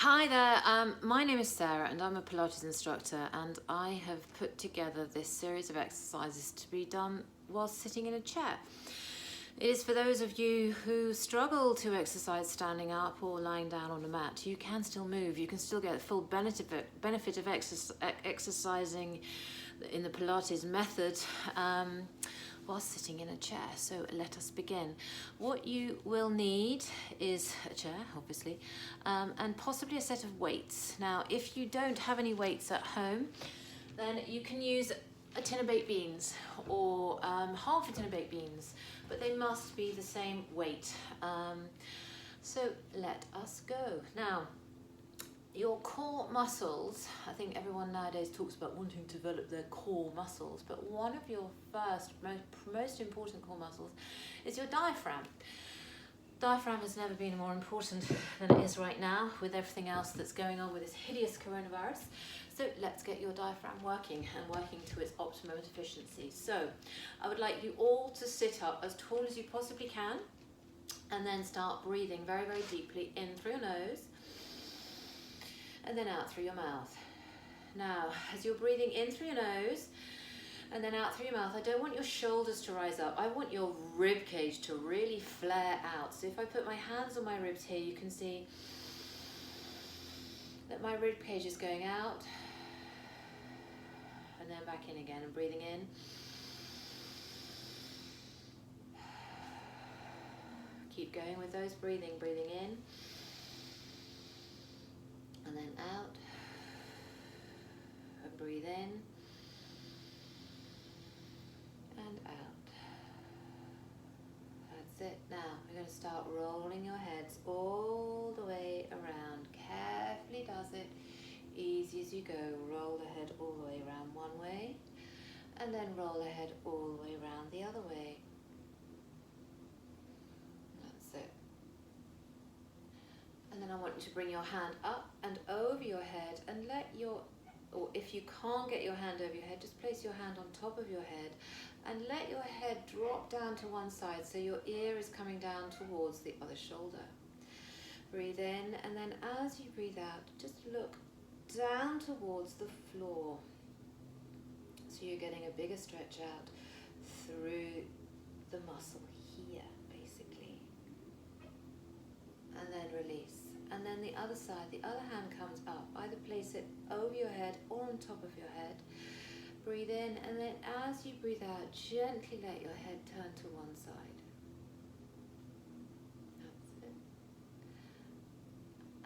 Hi there, my name is Sarah and I'm a Pilates instructor, and I have put together this series of exercises to be done while sitting in a chair. It is for those of you who struggle to exercise standing up or lying down on a mat. You can still move, you can still get the full benefit of exercising in the Pilates method while sitting in a chair. So let us begin. What you will need is a chair, obviously, and possibly a set of weights. Now, if you don't have any weights at home, then you can use a tin of baked beans or half a tin of baked beans, but they must be the same weight. So let us go. Now, your core muscles, I think everyone nowadays talks about wanting to develop their core muscles, but one of your most important core muscles is your diaphragm. Diaphragm has never been more important than it is right now with everything else that's going on with this hideous coronavirus. So let's get your diaphragm working and working to its optimum efficiency. So I would like you all to sit up as tall as you possibly can, and then start breathing very, very deeply in through your nose and then out through your mouth. Now, as you're breathing in through your nose and then out through your mouth, I don't want your shoulders to rise up. I want your rib cage to really flare out. So if I put my hands on my ribs here, you can see that my rib cage is going out and then back in again, and breathing in. Keep going with those, breathing in and then out, and breathe in and out. That's it. Now we're going to start rolling your heads all the way around. Carefully does it, easy as you go. Roll the head all the way around one way, and then roll the head all the way around the other way. That's it. And then I want you to bring your hand up and over your head, and or if you can't get your hand over your head, just place your hand on top of your head and let your head drop down to one side so your ear is coming down towards the other shoulder. Breathe in, and then as you breathe out, just look down towards the floor. So you're getting a bigger stretch out through the muscle here, basically. And then release. And then the other side, the other hand comes up. Either place it over your head or on top of your head. Breathe in, and then as you breathe out, gently let your head turn to one side. That's it.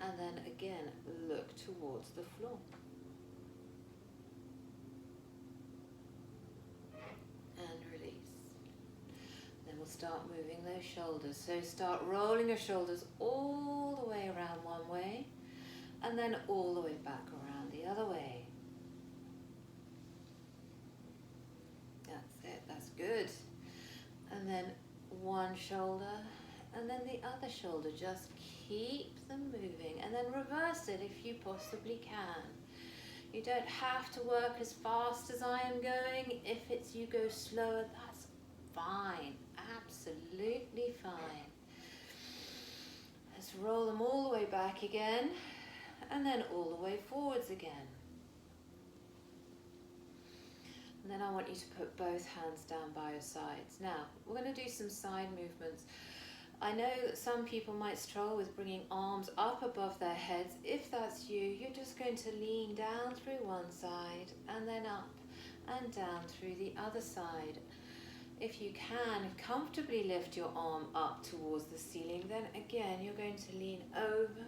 And then again, look towards the floor. And release. Then we'll start moving those shoulders. So start rolling your shoulders all the way around one way, and then all the way back around the other way. That's it, that's good. And then one shoulder, and then the other shoulder. Just keep them moving, and then reverse it if you possibly can. You don't have to work as fast as I am going. If it's you go slower, that's fine, absolutely fine. Let's roll them all the way back again, and then all the way forwards again. And then I want you to put both hands down by your sides. Now, we're going to do some side movements. I know that some people might struggle with bringing arms up above their heads. If that's you, you're just going to lean down through one side and then up and down through the other side. If you can comfortably lift your arm up towards the ceiling, then again you're going to lean over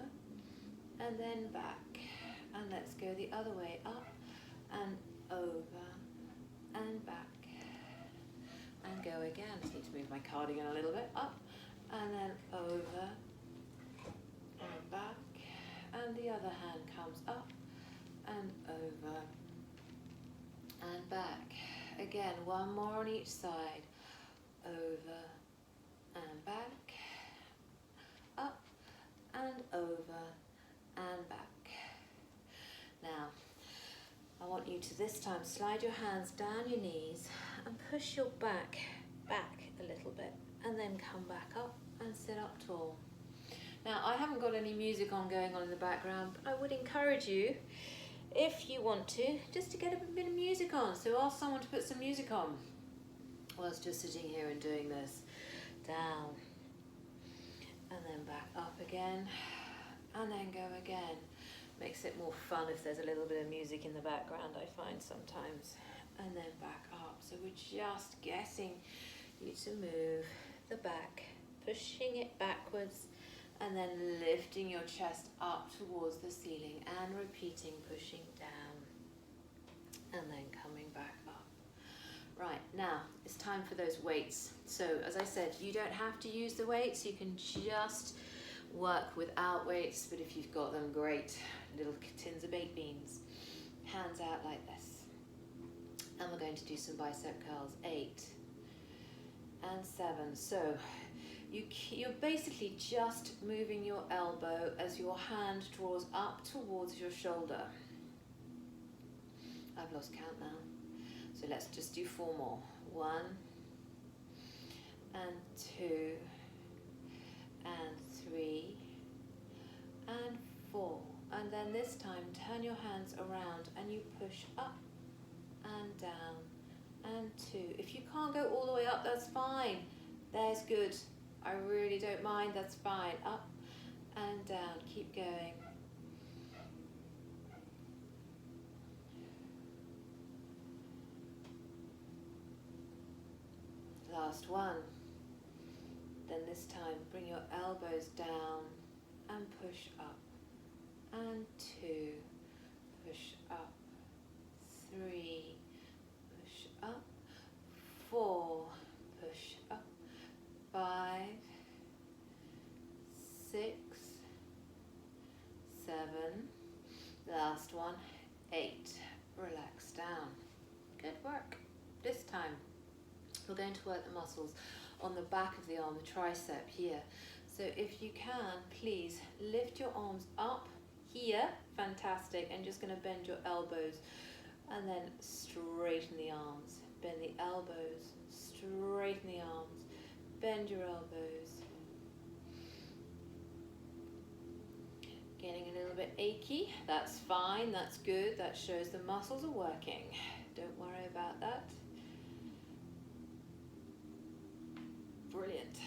and then back. And let's go the other way, up and over and back. And go again. I just need to move my cardigan a little bit. Up and then over and back. And the other hand comes up and over and back. Again, one more on each side. Over and back, up and over and back. Now, I want you to this time slide your hands down your knees and push your back a little bit, and then come back up and sit up tall. Now, I haven't got any music music going on in the background, but I would encourage you, if you want to, just to get a bit of music on. So ask someone to put some music on whilst just sitting here and doing this. Down, and then back up again, and then go again. Makes it more fun if there's a little bit of music in the background, I find sometimes. And then back up. So we're just getting you to move the back, pushing it backwards, and then lifting your chest up towards the ceiling and repeating, pushing down, and then coming back up. Right, now it's time for those weights. So as I said, you don't have to use the weights. You can just work without weights, but if you've got them, great. Little tins of baked beans. Hands out like this. And we're going to do some bicep curls. 8 and 7. So you're basically just moving your elbow as your hand draws up towards your shoulder. I've lost count now. So let's just do 4 more. 1 and 2 and 3 and 4. And then this time, turn your hands around and you push up and down and 2. If you can't go all the way up, that's fine. There's good. I really don't mind, that's fine. Up and down, keep going. Last one. Then this time, bring your elbows down and push up. And 2, push up. 3, push up. 4, push up. 5, 6, 7, last one, 8. Relax down. Good work. This time, we're going to work the muscles on the back of the arm, the tricep here. So if you can, please lift your arms up here, fantastic, and just going to bend your elbows and then straighten the arms. Bend the elbows, straighten the arms, bend your elbows. Getting a little bit achy, that's fine, that's good, that shows the muscles are working. Don't worry about that. Brilliant.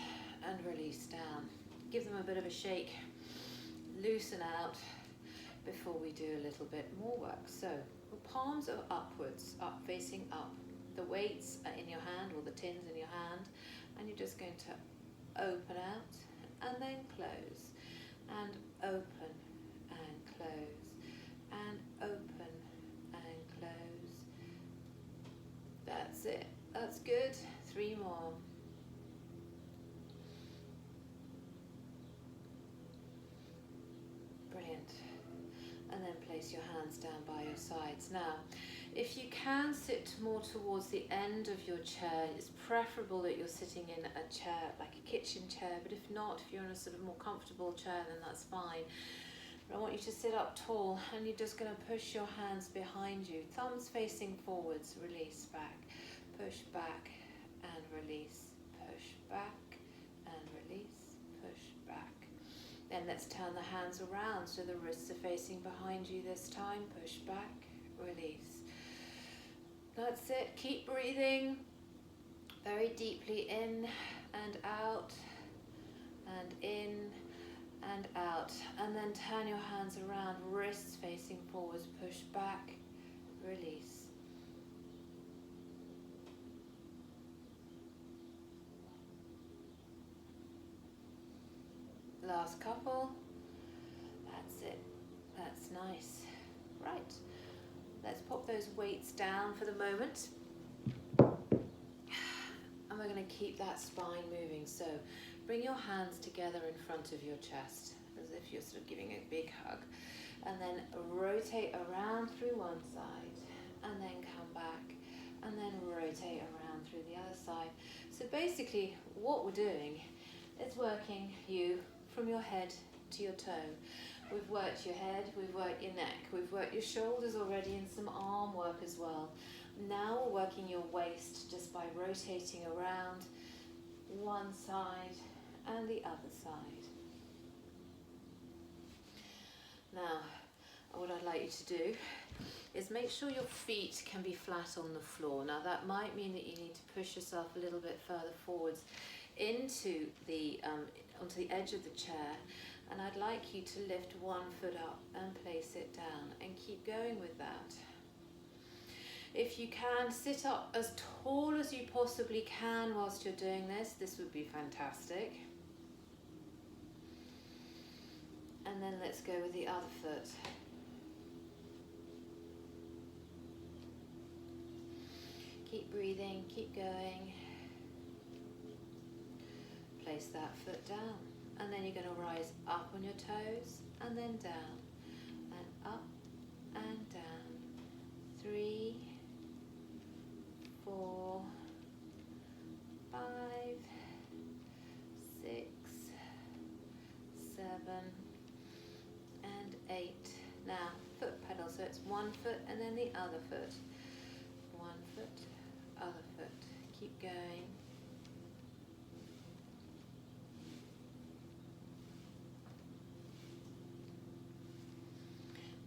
And release down. Give them a bit of a shake, loosen out before we do a little bit more work. So the palms are upwards, up, facing up. The weights are in your hand, or the tins in your hand, and you're just going to open out and then close, and open and close, and open and close. That's it. That's good. 3 more. Brilliant. And then place your hands down by your sides. Now, if you can sit more towards the end of your chair, it's preferable that you're sitting in a chair, like a kitchen chair, but if not, if you're in a sort of more comfortable chair, then that's fine. But I want you to sit up tall, and you're just going to push your hands behind you, thumbs facing forwards, release back, push back and release, push back and release, push back. Then let's turn the hands around so the wrists are facing behind you this time. Push back, release. That's it. Keep breathing very deeply in and out, and in and out. And then turn your hands around, wrists facing forwards. Push back, release. Last couple. That's it. That's nice. Right. Let's pop those weights down for the moment. And we're going to keep that spine moving. So bring your hands together in front of your chest, as if you're sort of giving a big hug. And then rotate around through one side, and then come back, and then rotate around through the other side. So basically what we're doing is working you from your head to your toe. We've worked your head, we've worked your neck, we've worked your shoulders already, and some arm work as well. Now we're working your waist just by rotating around one side and the other side. you to do is make sure your feet can be flat on the floor. Now that might mean that you need to push yourself a little bit further forwards into the onto the edge of the chair, and I'd like you to lift one foot up and place it down and keep going with that. If you can, sit up as tall as you possibly can whilst you're doing this. This would be fantastic. And then let's go with the other foot. Keep breathing, keep going. Place that foot down. And then you're going to rise up on your toes and then down. And up and down. 3, 4, 5, 6, 7, and 8. Now, foot pedal, so it's one foot and then the other foot. One foot, other foot. Keep going.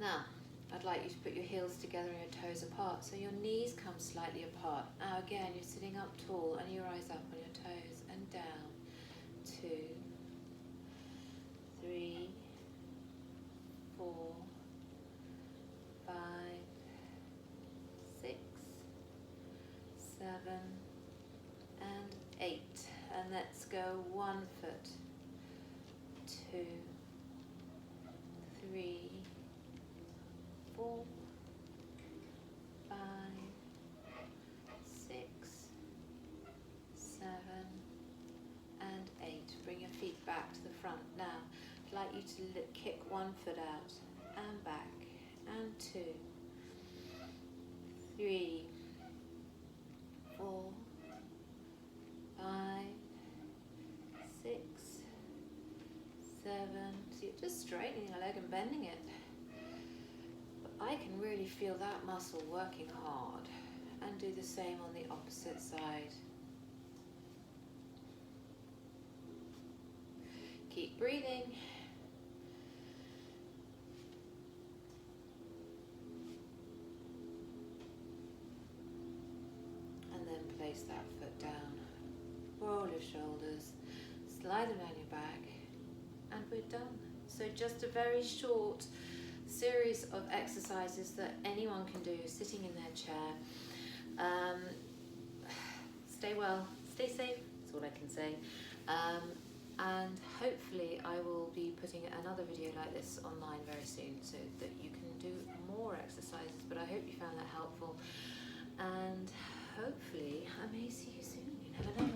Now, I'd like you to put your heels together and your toes apart, so your knees come slightly apart. Now again, you're sitting up tall and you rise up on your toes and down. 2, 3, 4, 5, 6, 7, and 8. And let's go 1 foot, 2, 3, 4, 5, 6, 7, and 8. Bring your feet back to the front. Now, I'd like you to kick 1 foot out and back, and 2, 3, 4, 5, 6, 7. So you're just straightening your leg and bending it. I can really feel that muscle working hard, and do the same on the opposite side. Keep breathing. And then place that foot down. Roll your shoulders, slide them down your back, and we're done. So just a very short series of exercises that anyone can do sitting in their chair. Stay well, stay safe, that's all I can say. And hopefully I will be putting another video like this online very soon so that you can do more exercises, but I hope you found that helpful, and hopefully I may see you soon, you never know.